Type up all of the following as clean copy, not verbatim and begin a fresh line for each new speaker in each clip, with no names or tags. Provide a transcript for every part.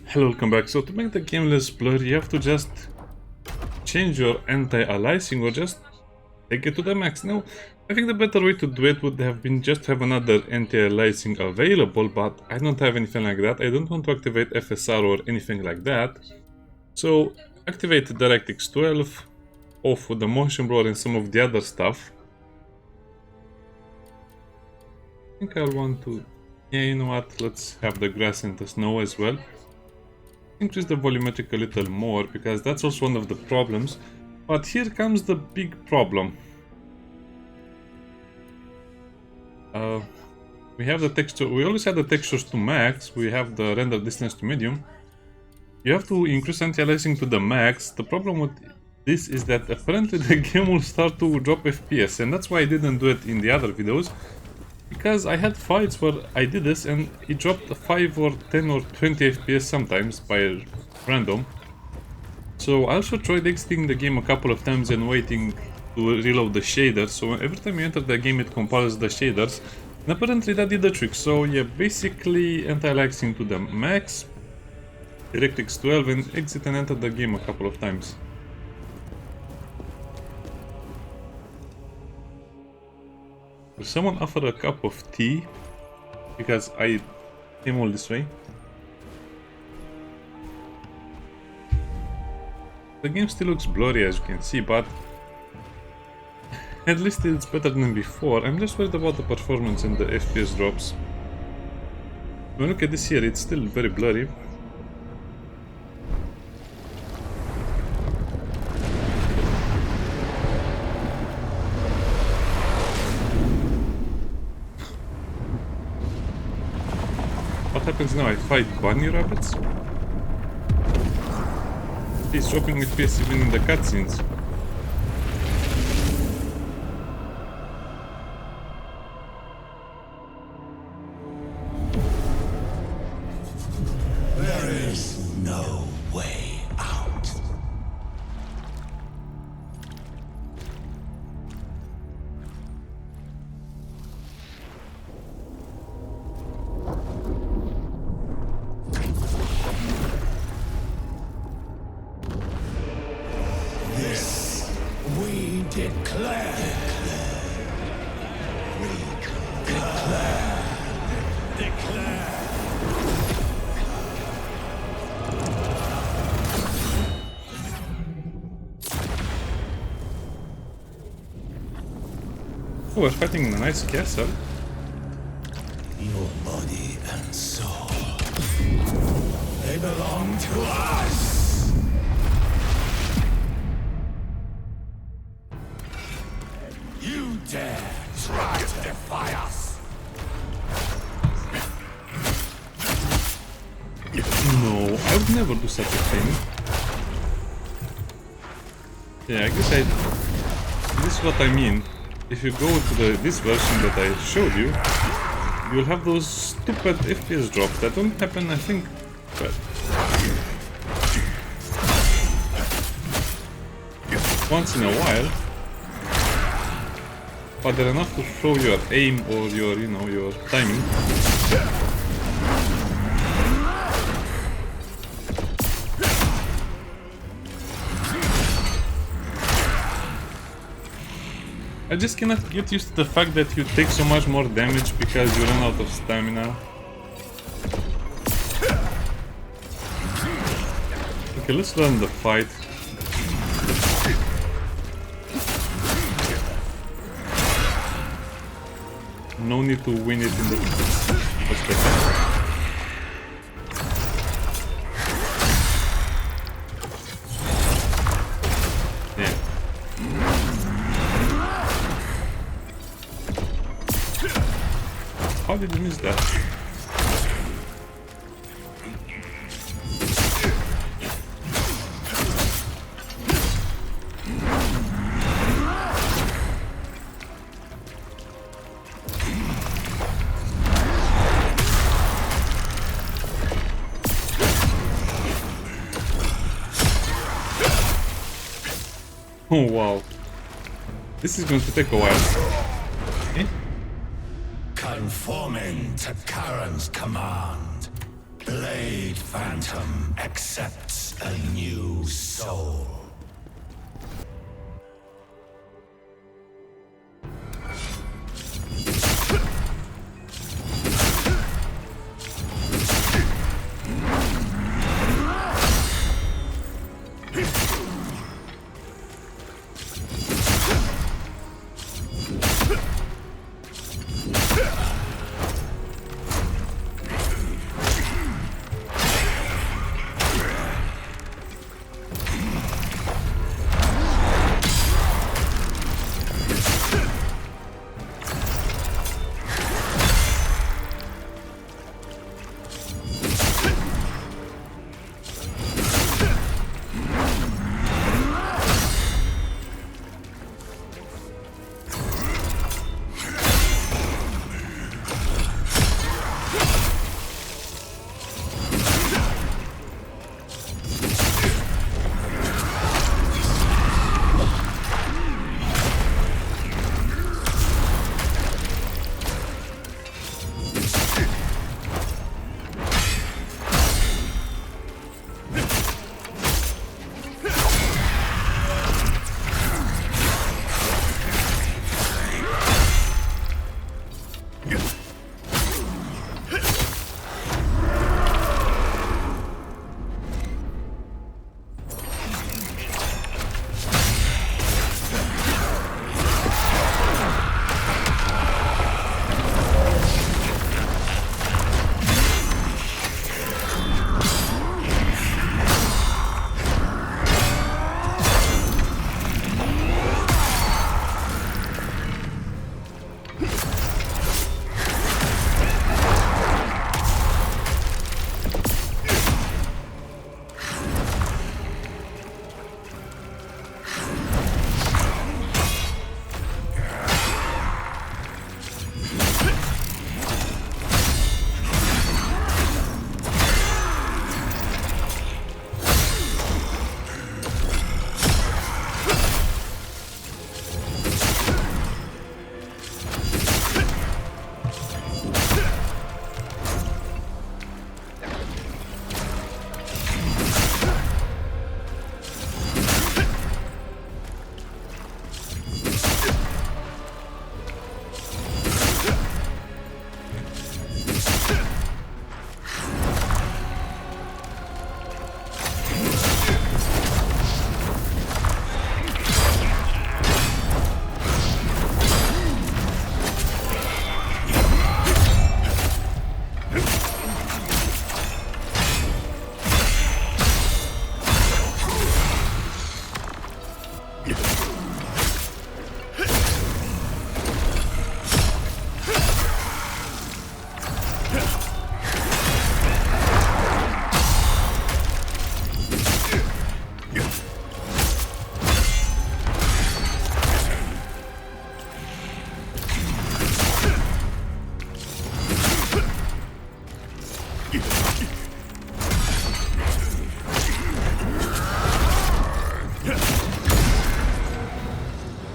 Hello, welcome back. So to make the game less blurry, you have to just change your anti-aliasing or just take it to the max. Now, I think the better way to do it would have been just have another anti-aliasing available, but I don't have anything like that. I don't want to activate FSR or anything like that. So activate DirectX 12, off with the motion blur and some of the other stuff. I think I'll want to... Yeah, you know what? Let's have the grass and the snow as well. Increase the volumetric a little more, because that's also one of the problems. But here comes the big problem. We have the texture, we always have the textures to max, we have the render distance to medium. You have to increase anti-aliasing to the max. The problem with this is that apparently the game will start to drop FPS, and that's why I didn't do it in the other videos. Because I had fights where I did this and it dropped 5 or 10 or 20 FPS sometimes by random. So I also tried exiting the game a couple of times and waiting to reload the shaders. So every time you enter the game it compiles the shaders. And apparently that did the trick. So yeah, basically anti-aliasing to the max, DirectX 12, and exit and enter the game a couple of times. Will someone offer a cup of tea? Because I came all this way. The game still looks blurry as you can see, but at least it's better than before. I'm just worried about the performance and the FPS drops. When you look at this here, it's still very blurry. What happens now? I fight bunny rabbits? He's dropping FPS even in the cutscenes.
There is no way out. This we declare. Declare.
Oh, we're fighting in a nice castle.
Your body and soul, they belong to us. You dare try to defy us?
No, I would never do such a thing. Yeah, I guess this is what I mean. If you go to this version that I showed you, you'll have those stupid FPS drops that don't happen, I think, but once in a while, but they're enough to show your aim or your, you know, your timing. I just cannot get used to the fact that you take so much more damage because you run out of stamina. Okay, let's learn the fight. No need to win it in the first attempt. Yeah. How did you miss that? Oh wow. This is going to take a while. Okay.
Conforming to Karen's command, blade phantom accepts a new soul.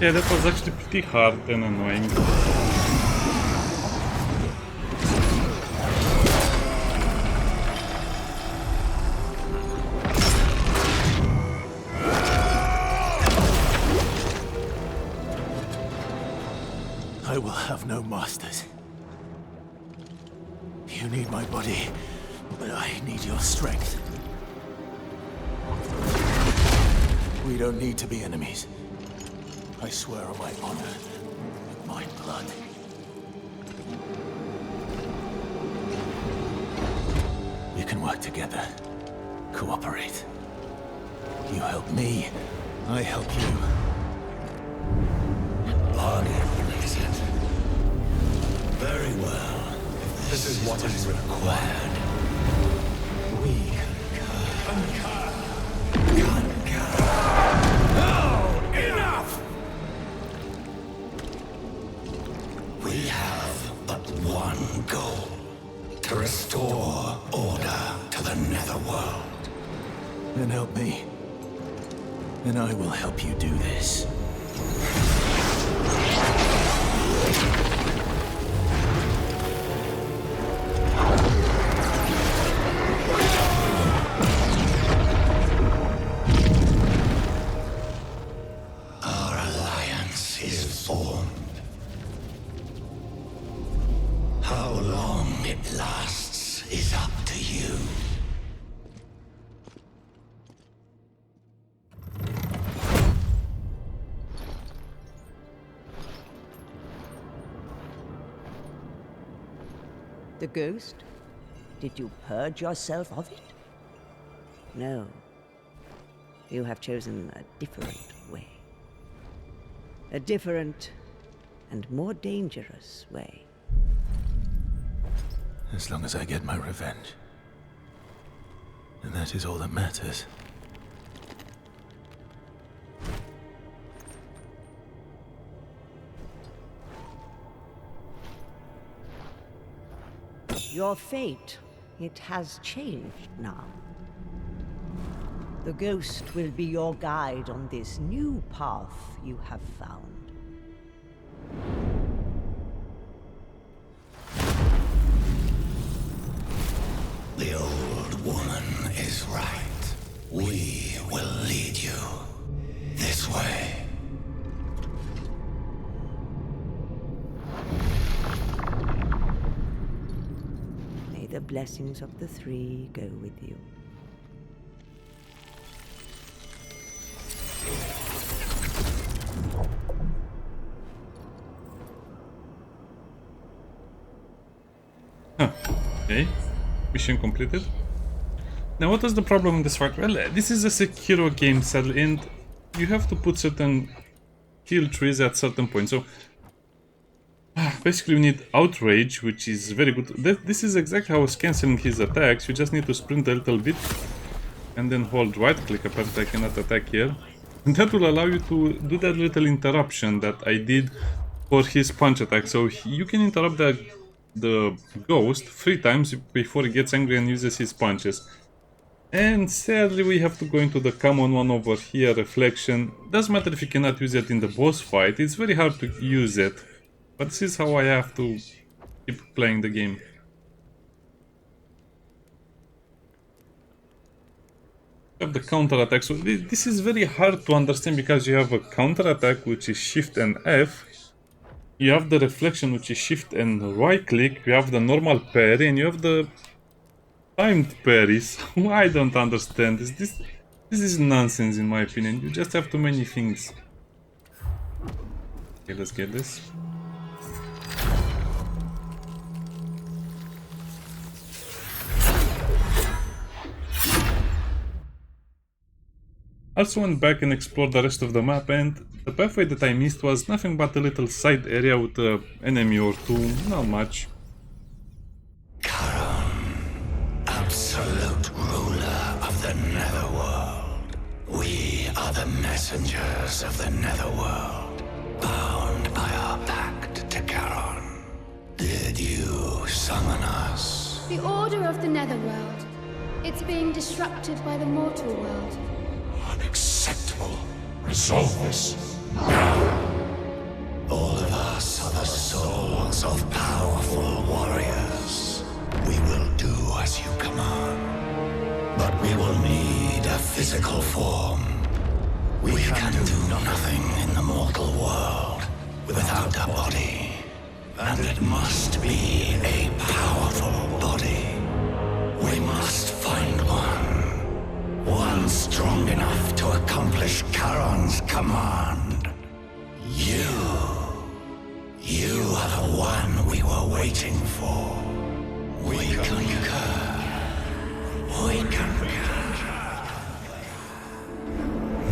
Yeah, that was actually pretty hard and annoying.
I will have no masters. You need my body, but I need your strength. We don't need to be enemies. I swear on my honor, with my blood. We can work together. Cooperate. You help me, I help you. Bargain, is it? Very well. This is what is required. We conquer. No! Enough! We have but one goal. To restore order to the Netherworld. Then help me. And I will help you do this.
The ghost? Did you purge yourself of it? No. You have chosen a different way. A different and more dangerous way.
As long as I get my revenge. And that is all that matters.
Your fate, it has changed now. The ghost will be your guide on this new path you have found.
The old woman is right. We will lead you this way.
May the blessings of the three go with you.
Okay, mission completed. Now what was the problem in this fight? Well, this is a Sekiro game, sadly, and you have to put certain kill trees at certain points. So basically we need outrage, which is very good. This is exactly how I was cancelling his attacks. You just need to sprint a little bit and then hold right click. Apparently I cannot attack here. And that will allow you to do that little interruption that I did for his punch attack. So you can interrupt the ghost 3 times before he gets angry and uses his punches. And sadly we have to go into the common one over here, reflection. Doesn't matter if you cannot use it in the boss fight, it's very hard to use it. But this is how I have to keep playing the game. You have the counter attack, so this is very hard to understand because you have a counter attack which is shift and F. You have the reflection, which is shift and right click. You have the normal parry, and you have the timed parries. I don't understand this. This is nonsense in my opinion. You just have too many things. Okay, let's get this. I also went back and explored the rest of the map, and the pathway that I missed was nothing but a little side area with an enemy or two, not much.
Charon, absolute ruler of the Netherworld. We are the messengers of the Netherworld, bound by our pact to Charon. Did you summon us?
The order of the Netherworld. It's being disrupted by the mortal world.
Unacceptable. Resolve this now. All of us are the souls of powerful warriors. We will do as you command. But we will need a physical form. We can do nothing in the mortal world without a body. And it must be a powerful body. We must find one. One strong enough to accomplish Charon's command. You are the one we were waiting for. We concur. We concur.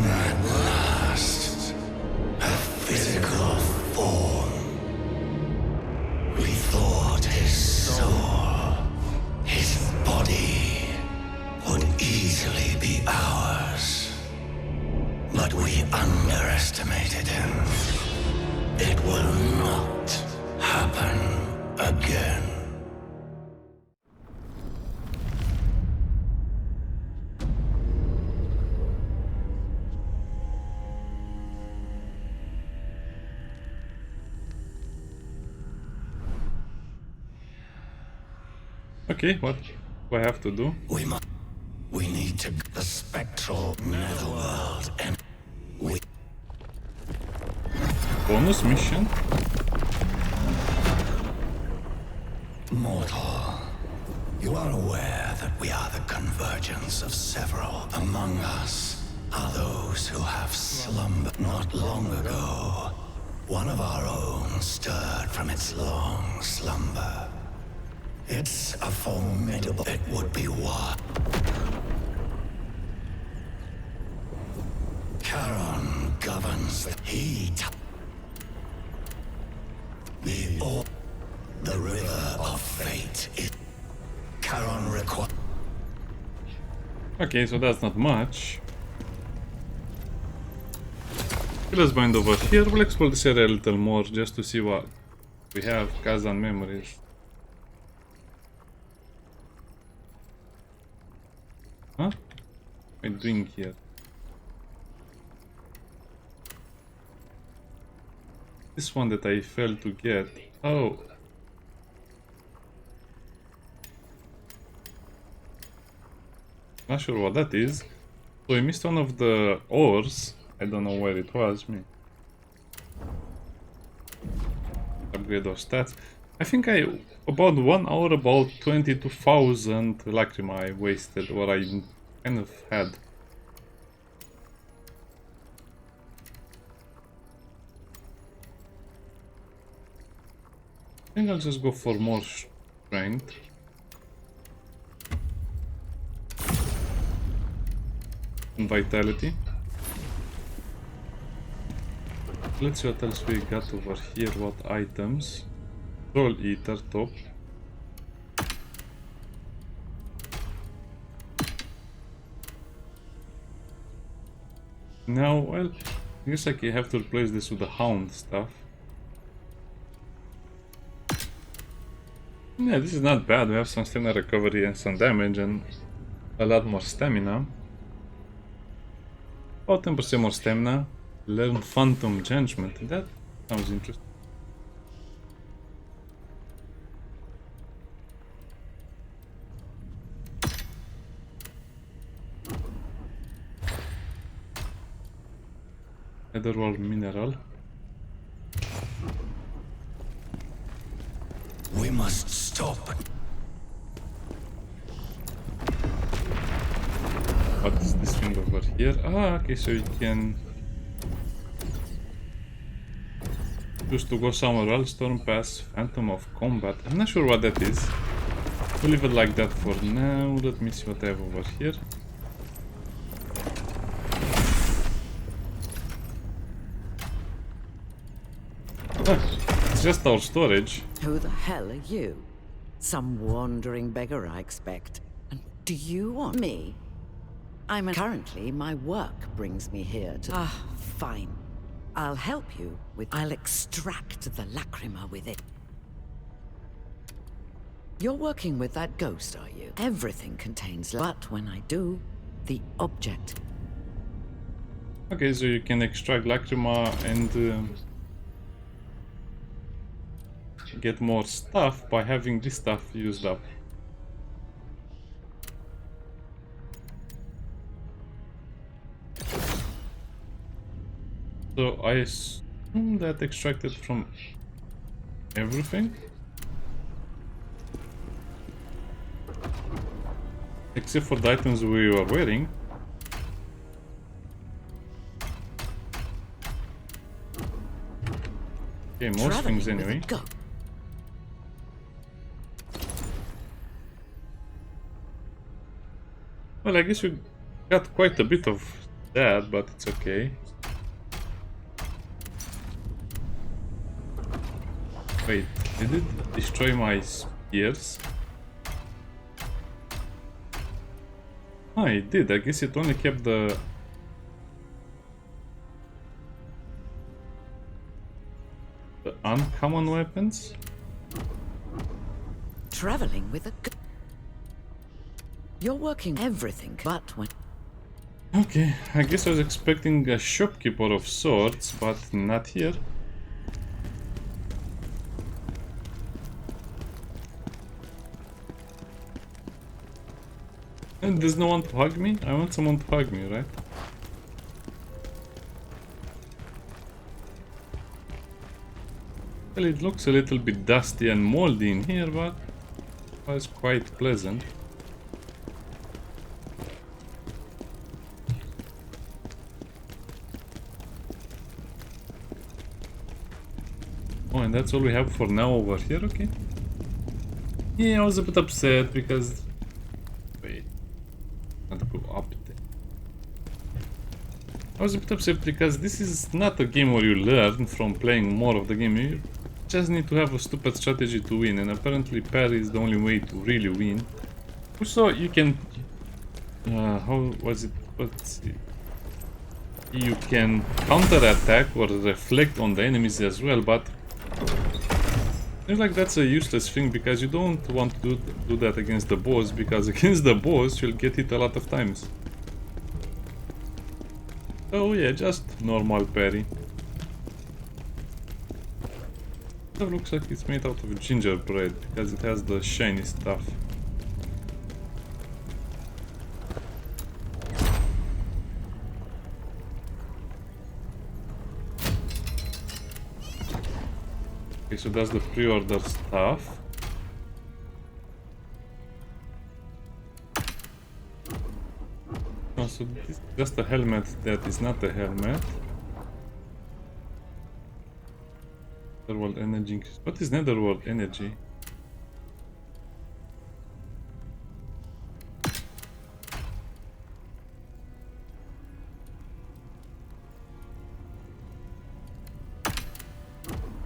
At last, a physical form. We thought his soul, his body, would easily be ours. But we underestimated him. It will not happen again.
Okay, what do I have to do?
We need to the spectral netherworld and we
Bonus mission?
mortal. You are aware that we are the convergence of several. Among us are those who have slumbered not long ago. One of our own stirred from its long slumber. It's a formidable... It would be what? Charon governs the heat. The river of fate is... Charon requires...
Okay, so that's not much. Let's bind over here. We'll explore this area a little more just to see what we have. Khazan memories. Huh? What am I doing here? This one that I failed to get. Oh. Not sure what that is. So I missed one of the ores. I don't know where it was. Me. Upgrade our stats. I think about 1 hour, about 22,000 lacrima I wasted, or I kind of had. I think I'll just go for more strength. And vitality. Let's see what else we got over here, what items. Soul Eater, top. Now, well, I guess I have to replace this with the Hound stuff. Yeah, this is not bad. We have some stamina recovery and some damage and a lot more stamina. About 10% more stamina. Learn Phantom Judgment. That sounds interesting. Netherworld mineral.
We must stop.
What is this thing over here? Ah, okay, so you can choose to go somewhere else. Storm Pass, Phantom of Combat. I'm not sure what that is. We'll leave it like that for now. Let me see what I have over here. Ah, it's just our storage.
Who the hell are you? Some wandering beggar, I expect. And do you want me? Currently, my work brings me here to... Ah, fine. I'll help you with... I'll extract the lacrima with it. You're working with that ghost, are you? Everything contains... But when I do, the object...
Okay, so you can extract lacrima and get more stuff by having this stuff used up. So I assume that extracted from everything? Except for the items we were wearing. Okay, most things anyway. Well, I guess we got quite a bit of that, but it's okay. Wait, did it destroy my spears? Oh, it did. I guess it only kept the... uncommon weapons?
Traveling with a... You're working everything, but when...
Okay, I guess I was expecting a shopkeeper of sorts, but not here. And there's no one to hug me? I want someone to hug me, right? Well, it looks a little bit dusty and moldy in here, but it was quite pleasant. Oh, and that's all we have for now over here, okay. Yeah, I was a bit upset because... Wait. Not go up there. I was a bit upset because this is not a game where you learn from playing more of the game. You just need to have a stupid strategy to win, and apparently parry is the only way to really win. Also, you can... how was it? Let's see. You can counter-attack or reflect on the enemies as well, but... Seems like that's a useless thing because you don't want to do that against the boss, because against the boss you'll get hit a lot of times. So yeah, just normal parry. It looks like it's made out of gingerbread because it has the shiny stuff. Okay, so that's the pre-order stuff. Oh, so this is just a helmet that is not a helmet. Netherworld energy increase. What is Netherworld energy?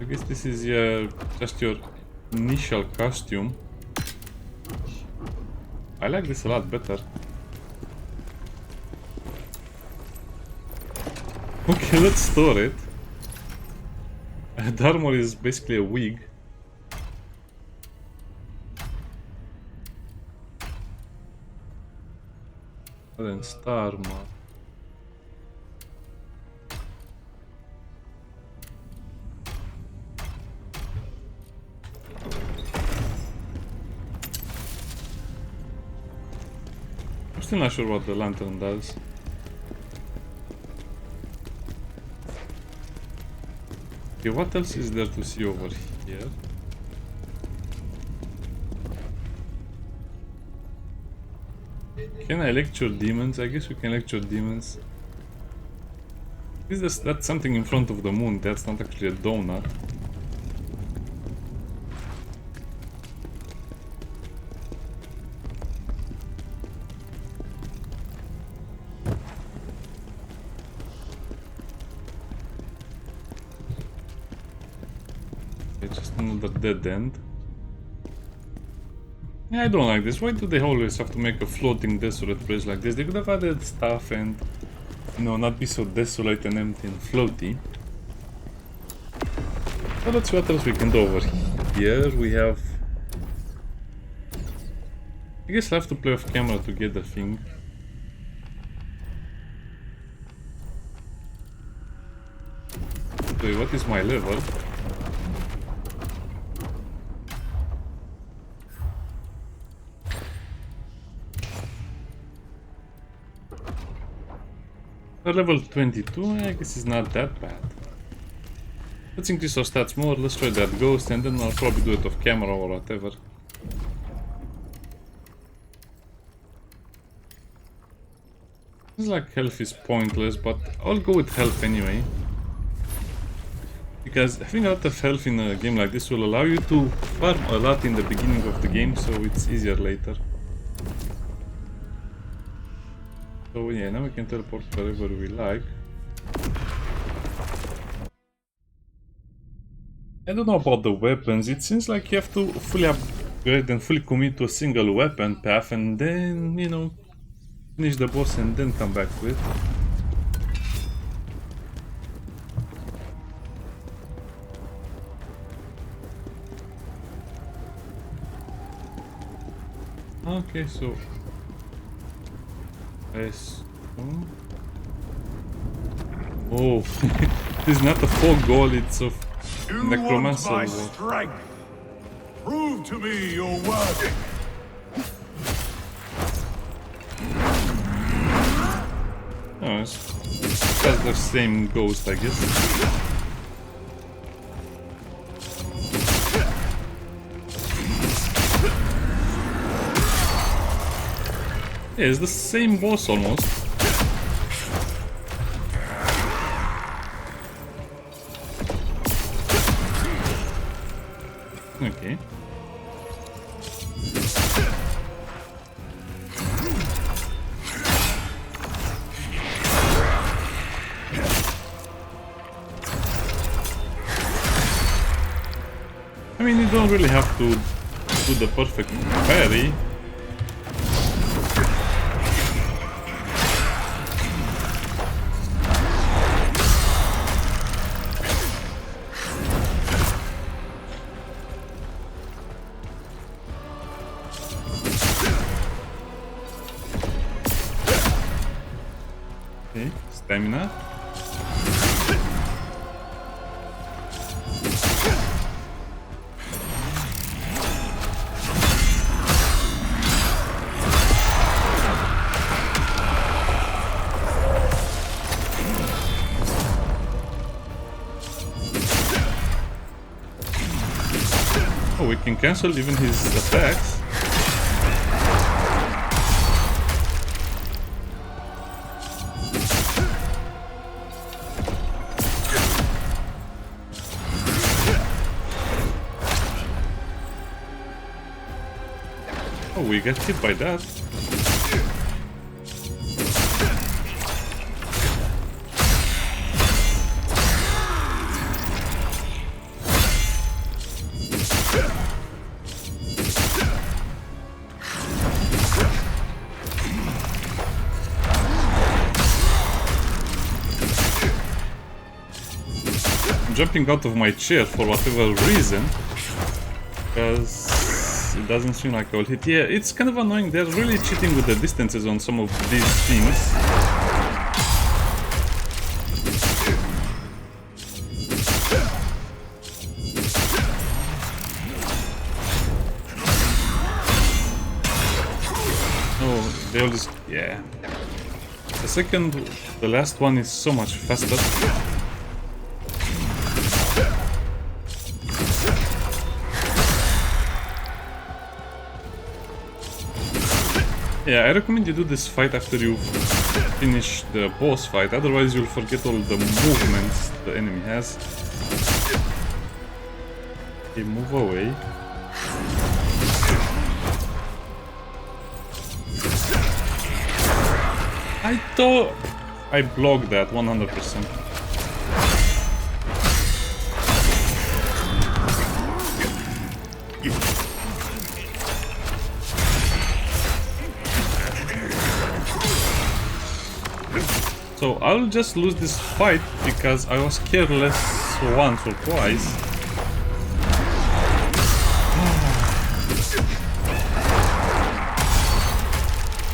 I guess this is just your initial costume. I like this a lot better. Okay, let's store it. The armor is basically a wig. And then star armor. I'm still not sure what the lantern does. Okay, what else is there to see over here? Can I lecture demons? I guess we can lecture demons. That's something in front of the moon. That's not actually a donut. Just another dead end. Yeah, I don't like this. Why do they always have to make a floating desolate place like this? They could have added stuff and, you know, not be so desolate and empty and floaty. But let's see what else we can do over here. We have... I guess I have to play off camera to get the thing. Wait, what is my level? Level 22, I guess it's not that bad. Let's increase our stats more, let's try that ghost, and then I'll probably do it off camera or whatever. It's like health is pointless, but I'll go with health anyway. Because having a lot of health in a game like this will allow you to farm a lot in the beginning of the game, so it's easier later. So yeah, now we can teleport wherever we like. I don't know about the weapons, it seems like you have to fully upgrade and fully commit to a single weapon path and then, you know, finish the boss and then come back to it. Okay, so... Oh, this is not a folk goal, it's of necromancer war.
Strength. Prove to me your worth.
Oh, it's just the same ghost, I guess. Yeah, it's the same boss almost. Okay. I mean, you don't really have to do the perfect parry. Okay, stamina. Oh, we can cancel even his attacks. Oh, we get hit by that. I'm jumping out of my chair for whatever reason, because it doesn't seem like I will hit. Yeah, it's kind of annoying. They're really cheating with the distances on some of these things. Oh, they all just... yeah. The last one is so much faster. Yeah, I recommend you do this fight after you finish the boss fight, otherwise you'll forget all the movements the enemy has. Okay, move away. I thought I blocked that 100%. So I'll just lose this fight because I was careless once or twice.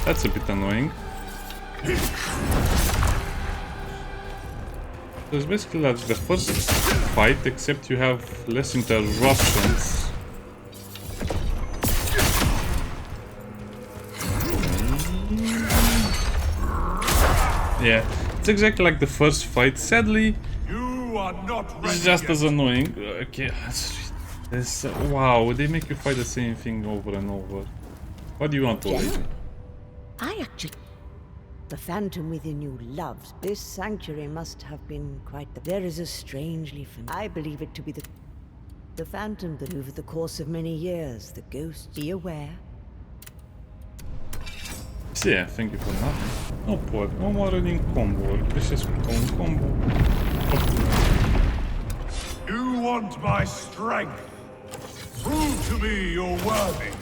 That's a bit annoying. So it's basically like the first fight, except you have less interruptions. Yeah, it's exactly like the first fight. Sadly, it's just as annoying. Okay, wow, they make you fight the same thing over and over. What do you want, old lady?
I actually... The phantom within you loves. This sanctuary must have been quite the... There is a strangely... I believe it to be the phantom that over the course of many years, the ghosts... Be aware.
Yeah, thank you for nothing. Nu pot, mă omoară din combo-uri. Greșesc cu un combo.
You want my strength? Prove to me you're worthy.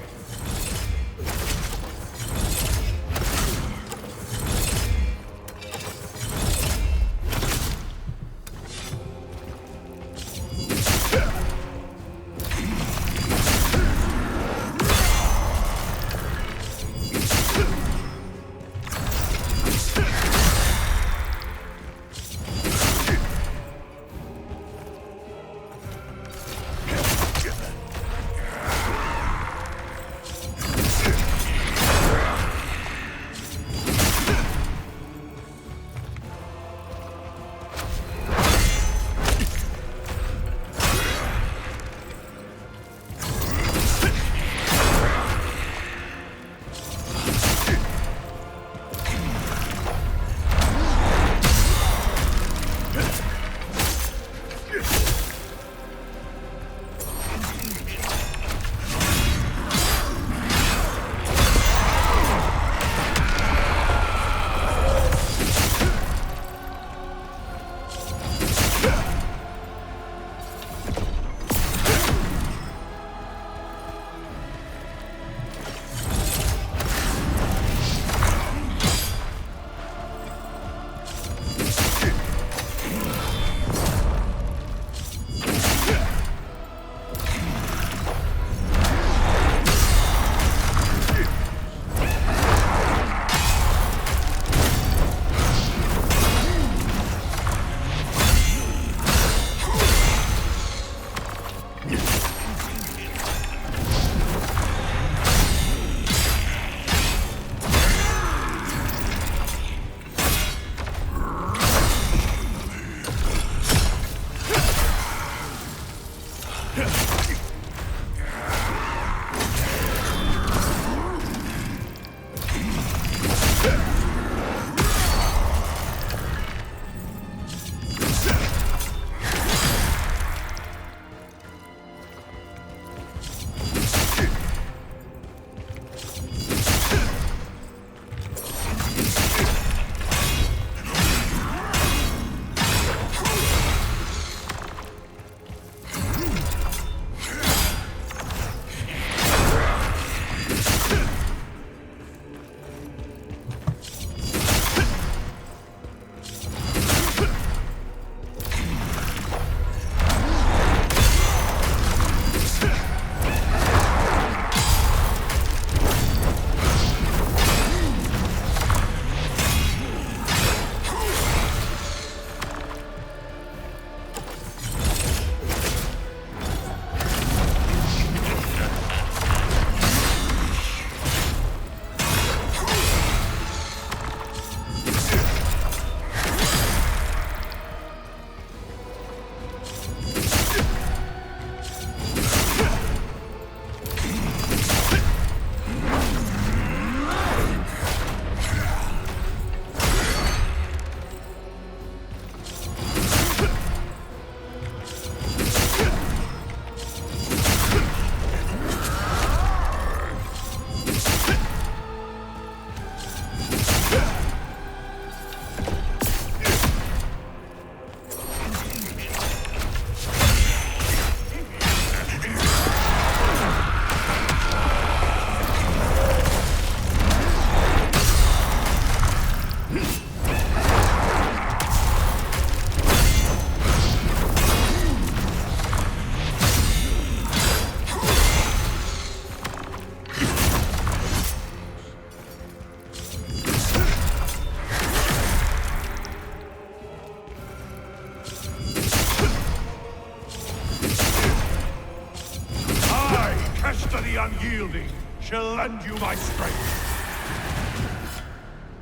shall lend you my strength.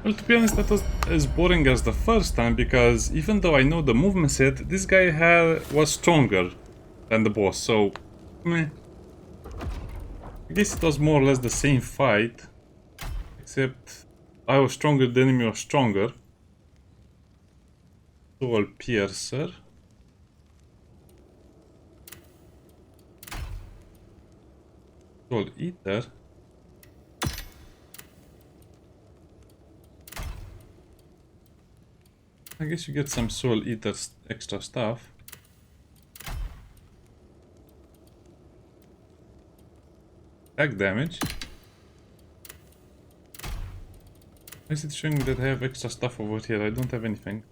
Well, to be honest, that was as boring as the first time, because even though I know the movement set, this guy was stronger than the boss, so meh. I guess it was more or less the same fight, except I was stronger, the enemy was stronger. Soul Piercer. Soul Eater. I guess you get some Soul Eater extra stuff. Attack damage. Why is it showing that I have extra stuff over here? I don't have anything.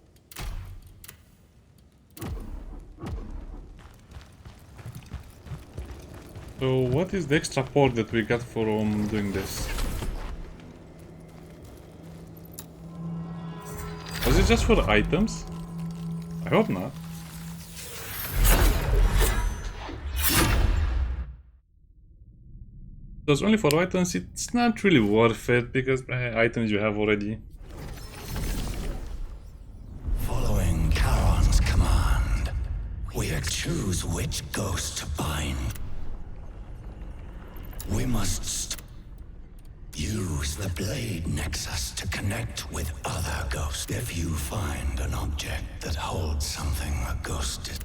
So what is the extra port that we got from doing this? Was it just for items? I hope not. If it was only for items, it's not really worth it, because items you have already.
Following Charon's command, we choose which ghost to bind. We must use the blade nexus to connect with other ghosts. If you find an object that holds something a ghost is...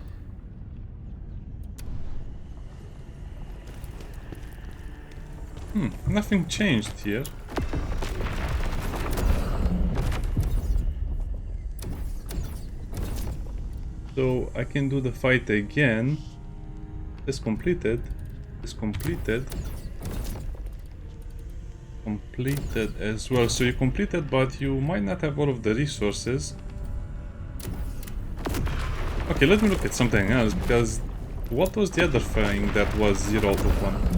Nothing changed here. So I can do the fight again. This completed. This completed. Completed as well. So you completed, but you might not have all of the resources. Okay, let me look at something else, because what was the other thing that was 0 out of 1?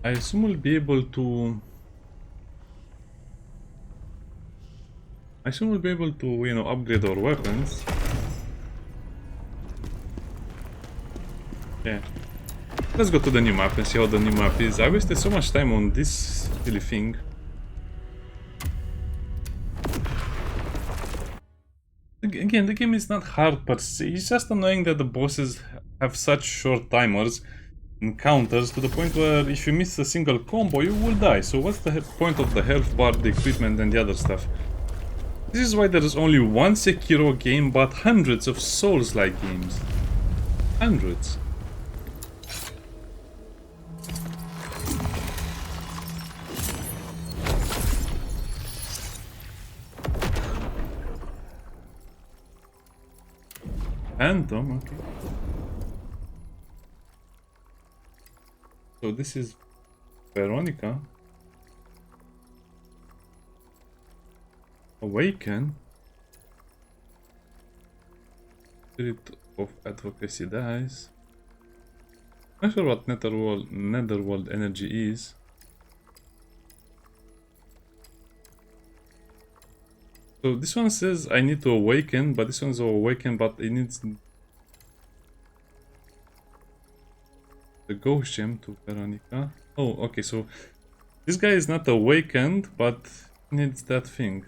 I assume we'll be able to... you know, upgrade our weapons. Yeah. Let's go to the new map and see how the new map is. I wasted so much time on this silly thing. Again, the game is not hard per se, it's just annoying that the bosses have such short timers and counters, to the point where if you miss a single combo you will die. So what's the point of the health bar, the equipment and the other stuff? This is why there is only one Sekiro game but hundreds of Souls-like games. Hundreds. Phantom, okay. So this is Veronica. Awaken. Spirit of Advocacy dies. Not sure what Netherworld energy is. So this one says I need to awaken, but this one's awaken, but it needs the ghost gem to Veronica. Oh, okay, so this guy is not awakened, but needs that thing.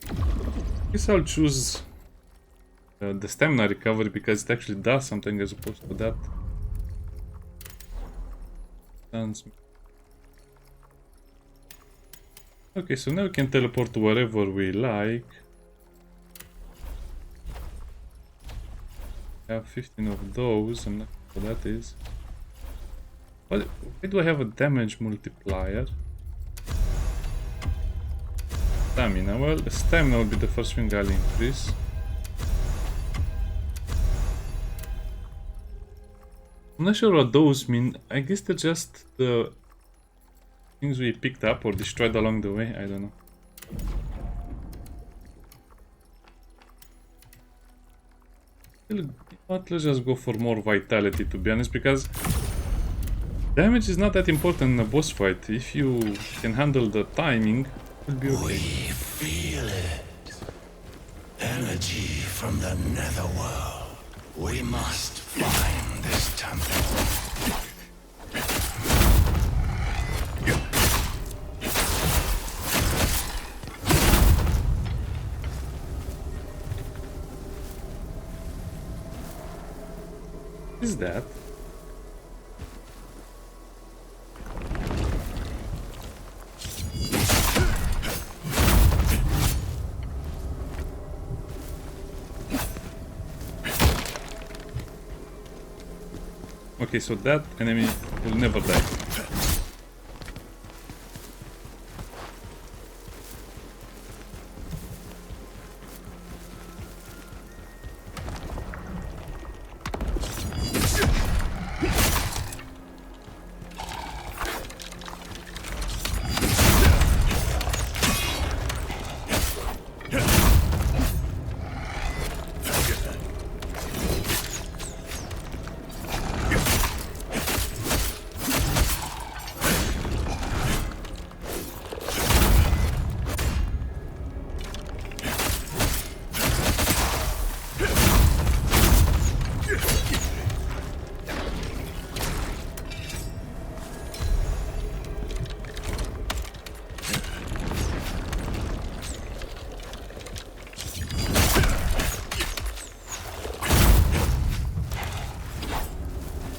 I guess I'll choose the stamina recovery, because it actually does something as opposed to that. Okay, so now we can teleport to wherever we like. I have 15 of those, I'm not sure what that is. Why do I have a damage multiplier? Stamina, well, stamina will be the first thing I'll increase. I'm not sure what those mean. I guess they're just the things we picked up or destroyed along the way, I don't know. But let's just go for more vitality, to be honest, because Damage is not that important in a boss fight. If you can handle the timing, it'll be okay.
We feel it. Energy from the netherworld. We must find this temple.
What is that? Okay, so that enemy will never die.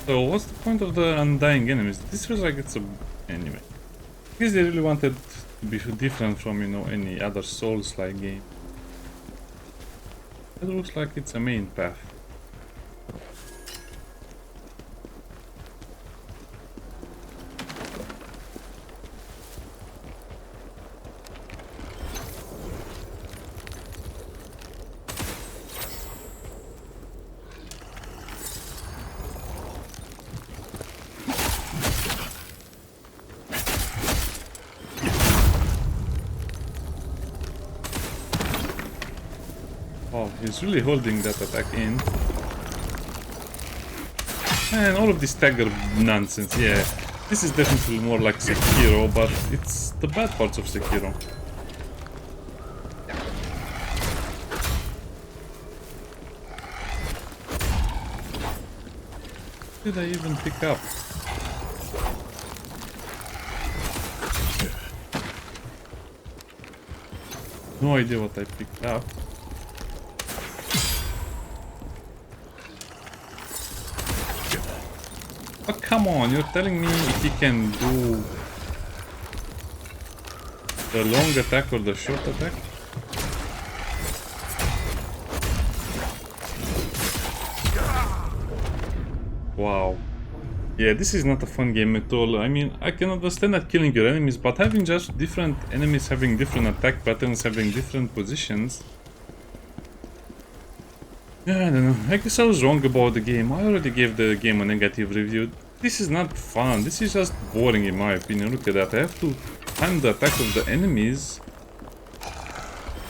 So what's the point of the undying enemies? This feels like it's a... anyway. I guess they really wanted to be different from, you know, any other Souls-like game. It looks like it's a main path. Oh, he's really holding that attack in. And all of this stagger nonsense, yeah. This is definitely more like Sekiro, but it's the bad parts of Sekiro. What did I even pick up? No idea what I picked up. Oh, come on, you're telling me if he can do the long attack or the short attack? Wow. Yeah, this is not a fun game at all. I mean, I can understand that killing your enemies, but having just different enemies having different attack patterns, having different positions... Yeah, I don't know. I guess I was wrong about the game. I already gave the game a negative review. This is not fun. This is just boring in my opinion. Look at that. I have to time the attack of the enemies.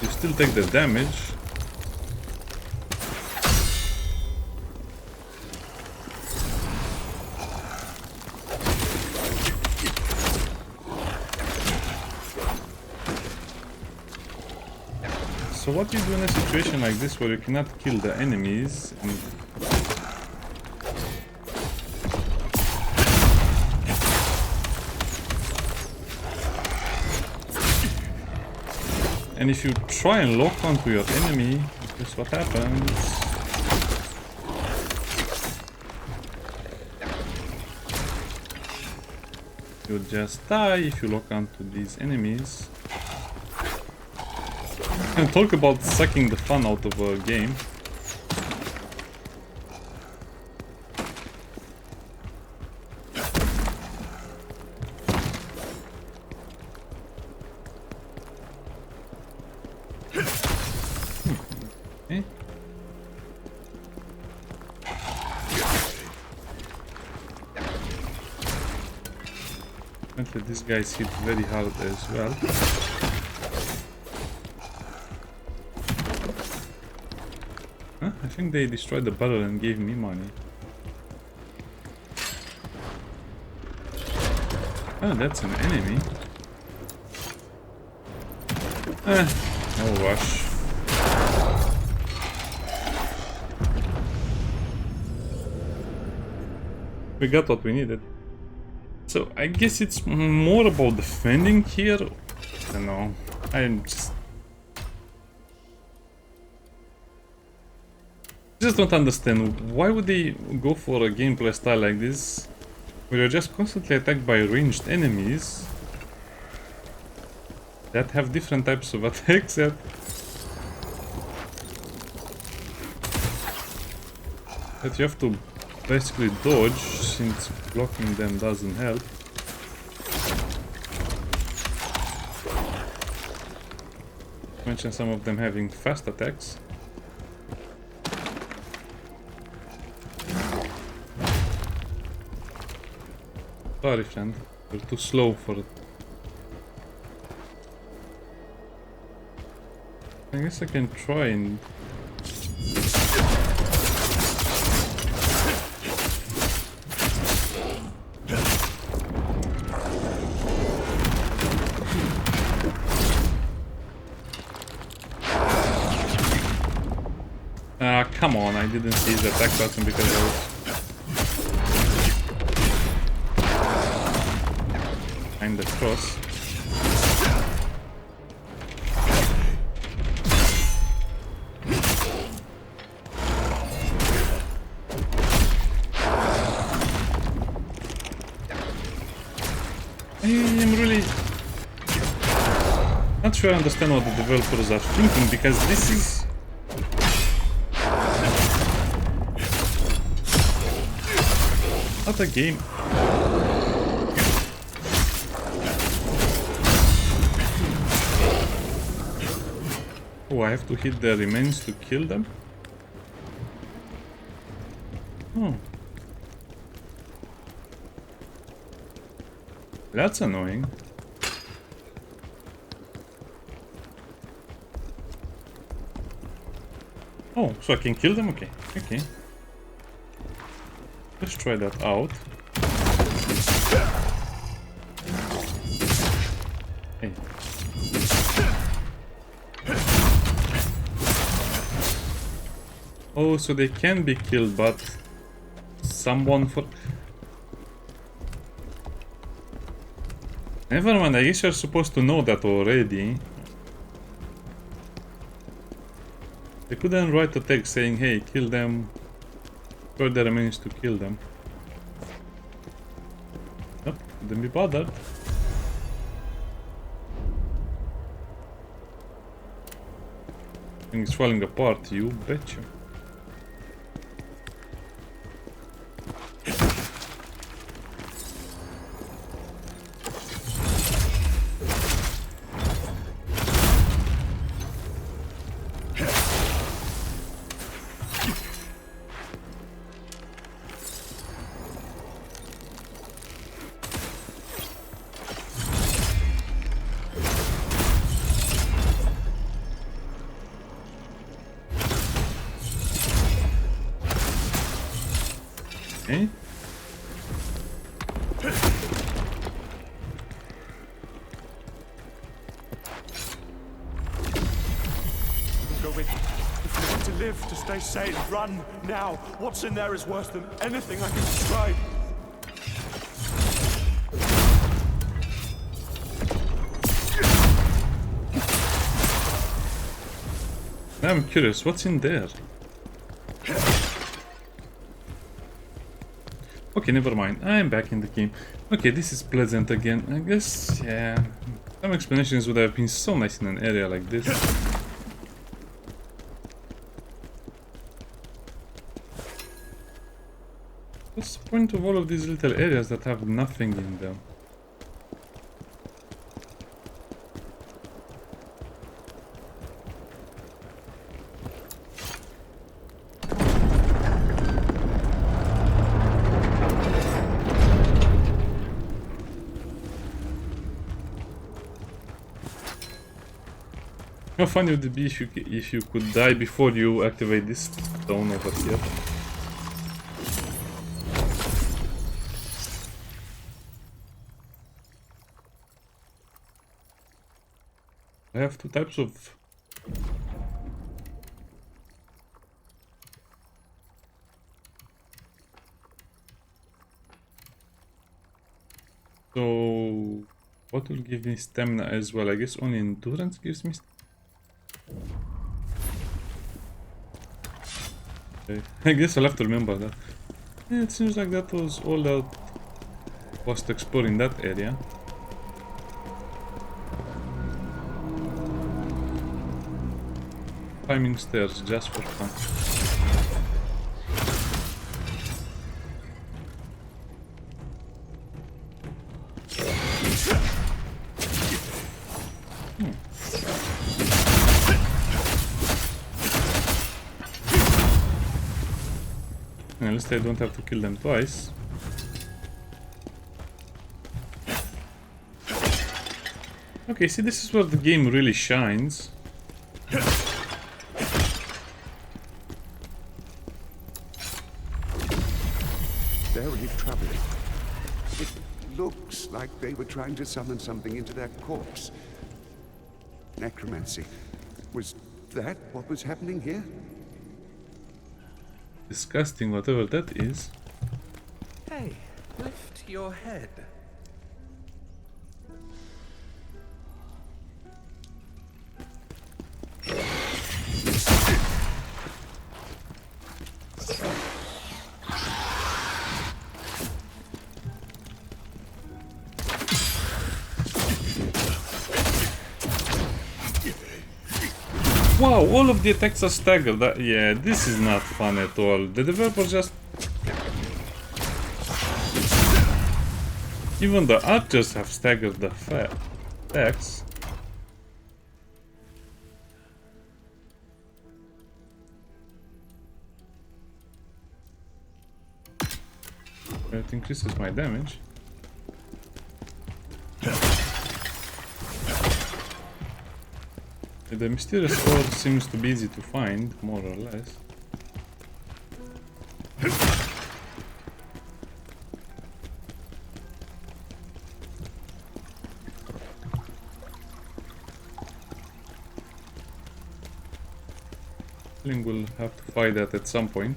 You still take the damage. So what do you do in a situation like this where you cannot kill the enemies and if you try and lock onto your enemy, guess what happens? You just die if you lock onto these enemies. And talk about sucking the fun out of a game. Okay. Apparently these guys hit very hard as well. Huh? I think they destroyed the barrel and gave me money. Oh, that's an enemy. No rush. We got what we needed. So I guess it's more about defending here. I don't know. I'm just don't understand why would they go for a gameplay style like this, where you're just constantly attacked by ranged enemies that have different types of attacks that you have to basically dodge, since blocking them doesn't help. Mention some of them having fast attacks. Sorry, friend. You're too slow for it. I guess I can try and... come on, I didn't see the attack button because I was... behind the cross. I'm really not sure I understand what the developers are thinking, because this is... not a game. Oh, I have to hit the remains to kill them? Oh. That's annoying. Oh, so I can kill them? Okay. Okay. Let's try that out. Hey. Oh, so they can be killed, but someone for... Never mind, I guess you're supposed to know that already. They couldn't write a text saying, hey, kill them. Further remains to kill them. Nope, couldn't be bothered. Things falling apart, you betcha. Okay.
Go in. If you want to live, to stay sane, run now. What's in there is worse than anything I can describe.
I'm curious, what's in there? Okay, never mind. I'm back in the game. Okay, this is pleasant again. I guess, yeah. Some explanations would have been so nice in an area like this. What's the point of all of these little areas that have nothing in them? How funny would it be if you could die before you activate this stone over here? I have two types of... So... what will give me stamina as well? I guess only endurance gives me... Okay. I guess I'll have to remember that. Yeah, it seems like that was all that was to explore in that area. Climbing stairs just for fun. At least I don't have to kill them twice. Okay, see, this is where the game really shines.
Very troubling. It looks like they were trying to summon something into their corpse. Necromancy. Was that what was happening here?
Disgusting, whatever that is.
Hey, lift your head.
Wow, all of the attacks are staggered. Yeah, this is not fun at all. The developer just... even the archers have staggered the attacks. It increases my damage. The mysterious sword seems to be easy to find, more or less. I think we'll have to fight that at some point.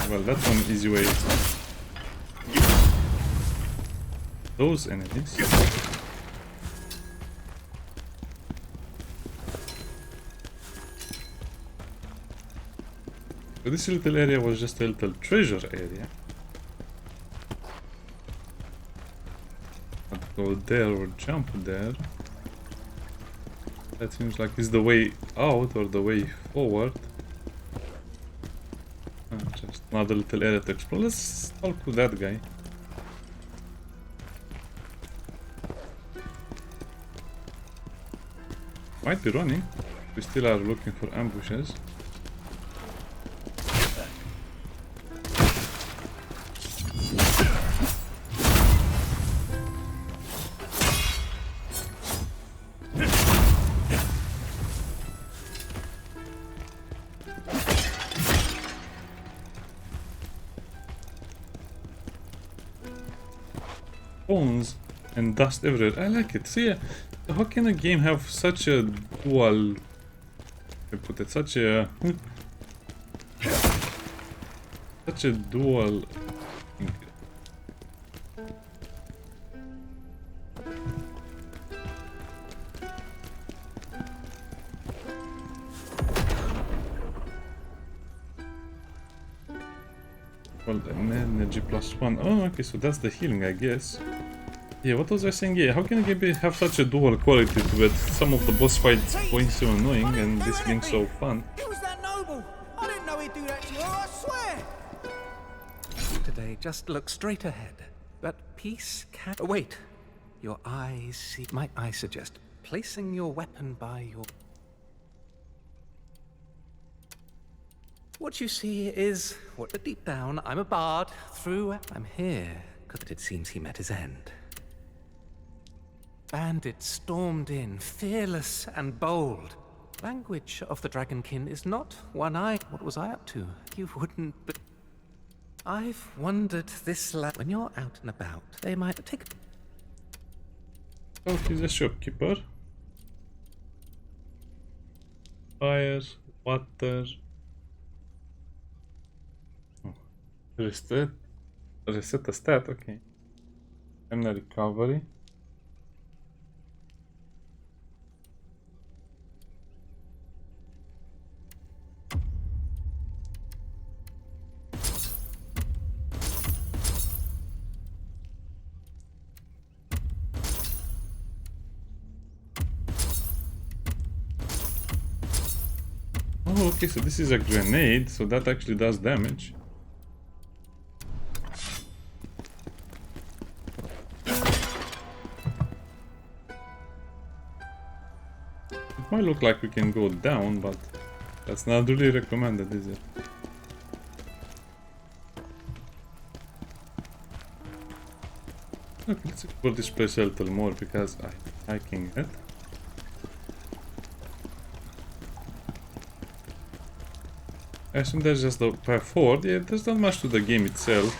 Well, that's one easy way. Those enemies. So this little area was just a little treasure area. I'd go there or jump there. That seems like it's the way out or the way forward. Just another little area to explore. Let's talk to that guy. Might be running. We still are looking for ambushes. Bones and dust everywhere. I like it. See, how can a game have such a dual... I put it, such a... such a dual... well, energy +1. Oh, okay, so that's the healing, I guess. Yeah, what was I saying? Yeah, how can a game have such a dual quality to it? Some of the boss fights going so annoying and this being so fun.
Who's that noble? I didn't know he'd do that to you, I swear!
Today, just look straight ahead. But peace can... Oh, wait. Your eyes see... Might I suggest placing your weapon by your... What you see is what deep down I'm a bard. I'm here because it seems he met his end. Bandits stormed in, fearless and bold. Language of the dragonkin is not one-eyed. What was I up to? You wouldn't. But I've wondered this when you're out and about, they might take.
Oh, he's a shopkeeper. Fire, water. Oh. Reset a stat, okay. And a recovery. Oh, okay, so this is a grenade, so that actually does damage. It might look like we can go down, but that's not really recommended, is it? Okay, let's explore this place a little more because I'm liking it. I assume there's just the path forward. Yeah, there's not much to the game itself.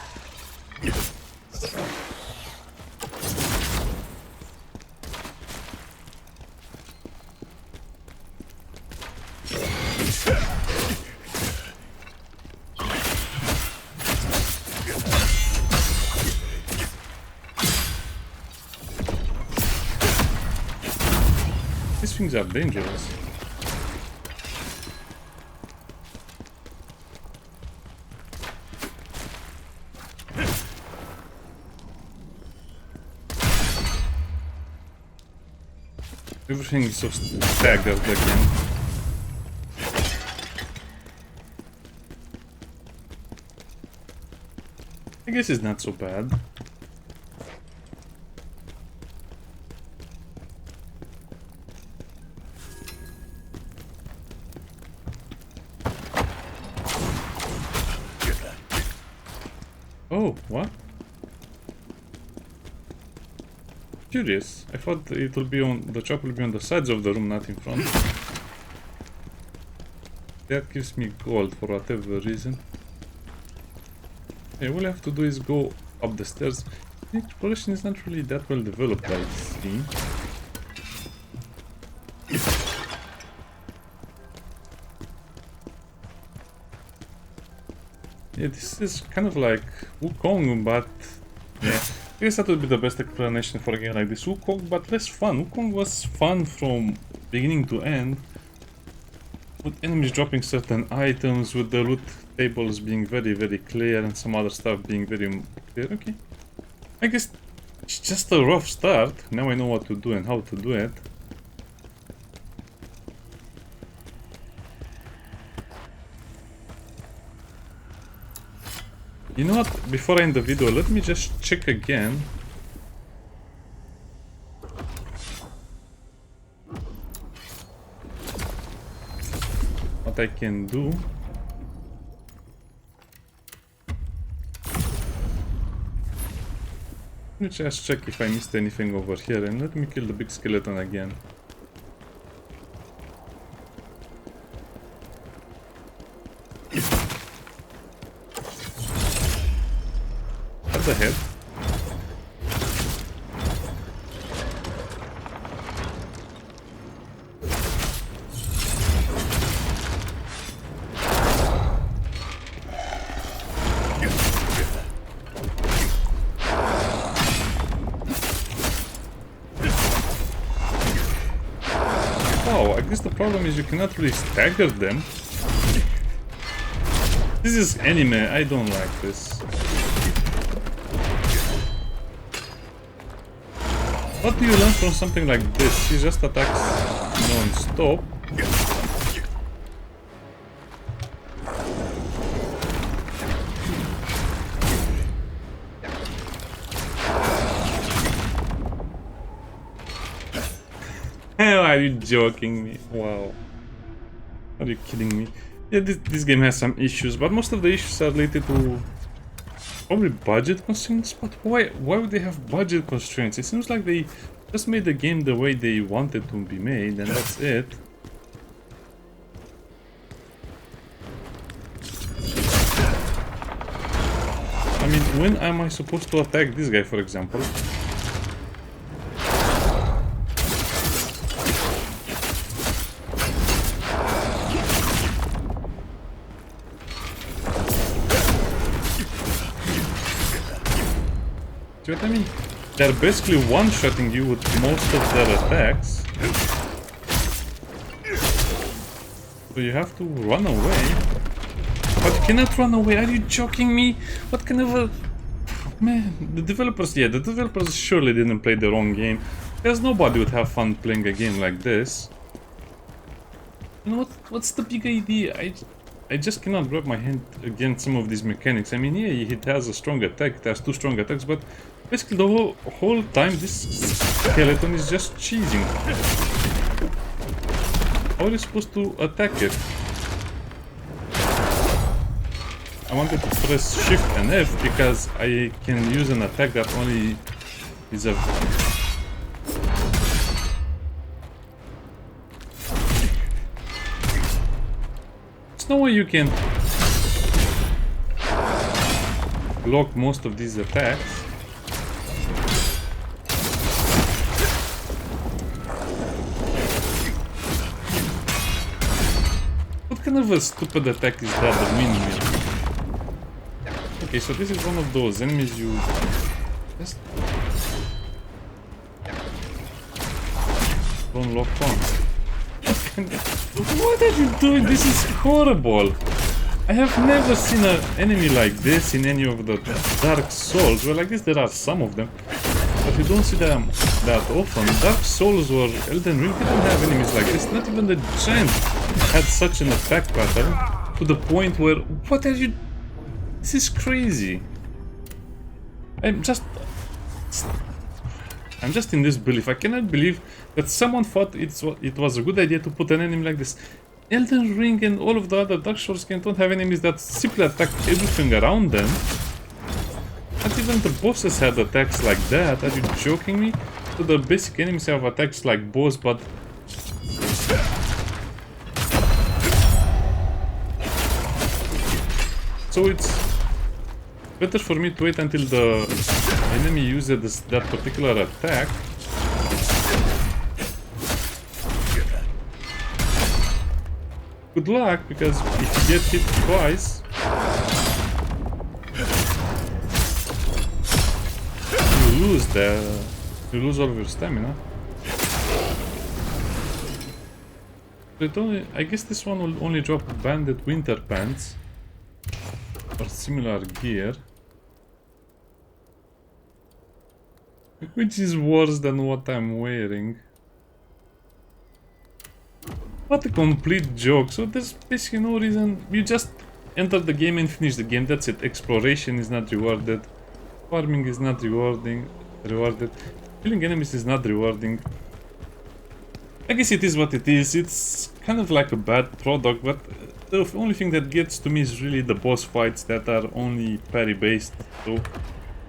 These things are dangerous. Everything is so staggered again. I guess it's not so bad. Oh, what? Curious. I thought it will be on the chop will be on the sides of the room, not in front. That gives me gold for whatever reason. Yeah, all I have to do is go up the stairs. The exploration is not really that well developed, I see. Yeah, this is kind of like Wukong, but yeah. I guess that would be the best explanation for a game like this. Wukong, but less fun. Wukong was fun from beginning to end. With enemies dropping certain items, with the loot tables being very, very clear, and some other stuff being very clear. Okay. I guess it's just a rough start. Now I know what to do and how to do it. You know what? Before I end the video, let me just check again. What I can do. Let me just check if I missed anything over here, and let me kill the big skeleton again. At the head. Wow, I guess the problem is you cannot really stagger them. This is anime, I don't like this. What do you learn from something like this? He just attacks non-stop. Are you joking me? Wow. Are you kidding me? Yeah, this game has some issues, but most of the issues are related to probably budget constraints. But why would they have budget constraints? It seems like they just made the game the way they wanted to be made, and that's it. I mean, when am I supposed to attack this guy, for example? See what I mean? They're basically one-shotting you with most of their attacks. So you have to run away. But you cannot run away, are you joking me? What kind of a... Man, the developers surely didn't play the wrong game. Because nobody would have fun playing a game like this. You know what's the big idea? I just cannot wrap my hand against some of these mechanics. I mean, yeah, it has a strong attack, it has 2 strong attacks, but basically the whole time this skeleton is just cheesing. How are you supposed to attack it? I wanted to press Shift and F because I can use an attack that only is a... There's no way you can block most of these attacks. What kind of a stupid attack is that, the windmill? Okay, so this is one of those enemies you just don't lock on. What are you doing? This is horrible. I have never seen an enemy like this in any of the Dark Souls. Well, I guess there are some of them, but you don't see them that often. Dark Souls or Elden Ring didn't have enemies like this. Not even the Giant had such an attack pattern to the point where... What are you... This is crazy. I'm just in disbelief. I cannot believe that someone thought it was a good idea to put an enemy like this. Elden Ring and all of the other Dark Souls games don't have enemies that simply attack everything around them. Not even the bosses had attacks like that. Are you joking me? So the basic enemies have attacks like boss, but... So it's better for me to wait until the enemy uses that particular attack. Good luck, because if you get hit twice, you lose all of your stamina. I guess this one will only drop banded winter pants or similar gear, which is worse than what I'm wearing. What a complete joke. So there's basically no reason. You just enter the game and finish the game. That's it. Exploration is not rewarded. Farming is not rewarded. Killing enemies is not rewarding. I guess it is what it is. It's kind of like a bad product, but the only thing that gets to me is really the boss fights that are only parry based. So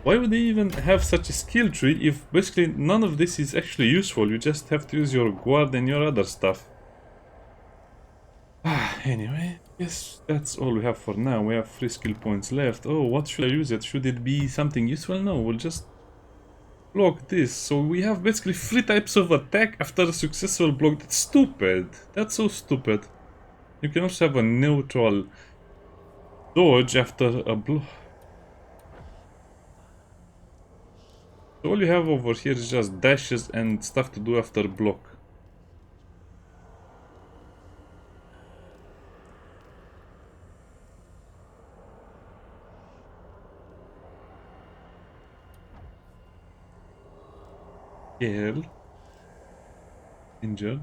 why would they even have such a skill tree if basically none of this is actually useful? You just have to use your guard and your other stuff. Anyway, yes, that's all we have for now. We have 3 skill points left. Oh, what should I use it? Should it be something useful? No, we'll just block this. So we have basically 3 types of attack after a successful block. That's stupid. That's so stupid. You can also have a neutral dodge after a block. So all you have over here is just dashes and stuff to do after block. Kill. Injured.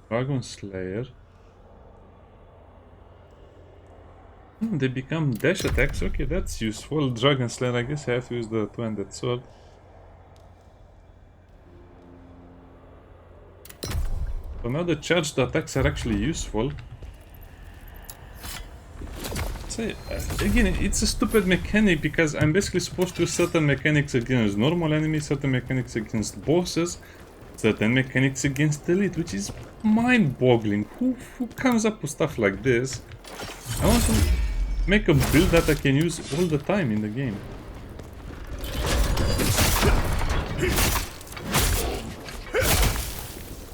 Dragon Slayer. they become dash attacks. Okay, that's useful. Dragon Slayer, I guess I have to use the two-handed sword. So now the charged attacks are actually useful. So, again, it's a stupid mechanic because I'm basically supposed to use certain mechanics against normal enemies, certain mechanics against bosses, certain mechanics against elite, which is mind-boggling. Who comes up with stuff like this? I want to make a build that I can use all the time in the game.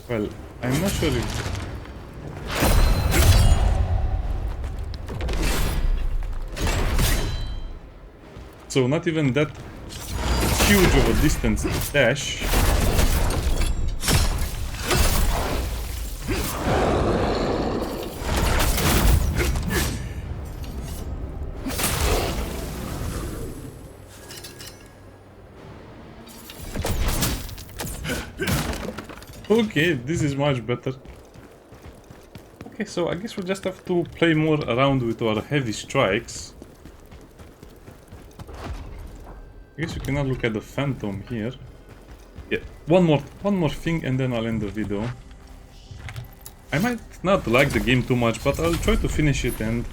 Well, I'm not sure if... So not even that huge of a distance dash. Okay, this is much better. Okay, so I guess we'll just have to play more around with our heavy strikes. I guess you cannot look at the Phantom here. Yeah, one more thing and then I'll end the video. I might not like the game too much, but I'll try to finish it and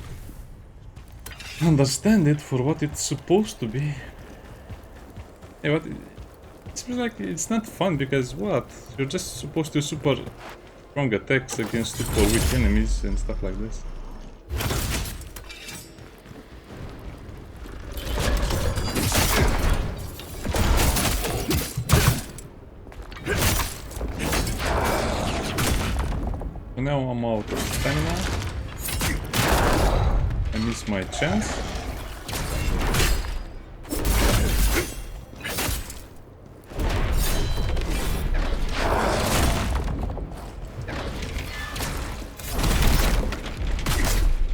understand it for what it's supposed to be. Yeah, but it seems like it's not fun because what? You're just supposed to super strong attacks against super weak enemies and stuff like this. So now I'm out of stamina. I miss my chance.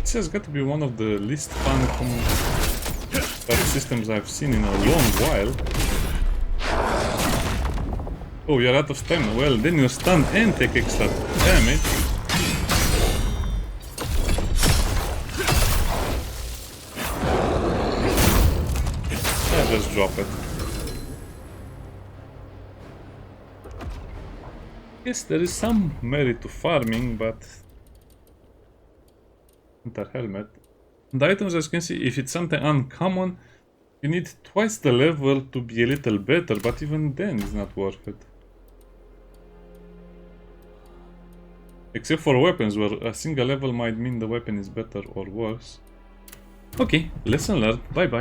This has got to be one of the least fun combat systems I've seen in a long while. Oh, you're out of stamina. Well, then you stun and take extra damage. I'll just drop it. Yes, there is some merit to farming, but... Hunter helmet. The items, as you can see, if it's something uncommon, you need twice the level to be a little better, but even then it's not worth it. Except for weapons, where a single level might mean the weapon is better or worse. Okay, lesson learned. Bye bye.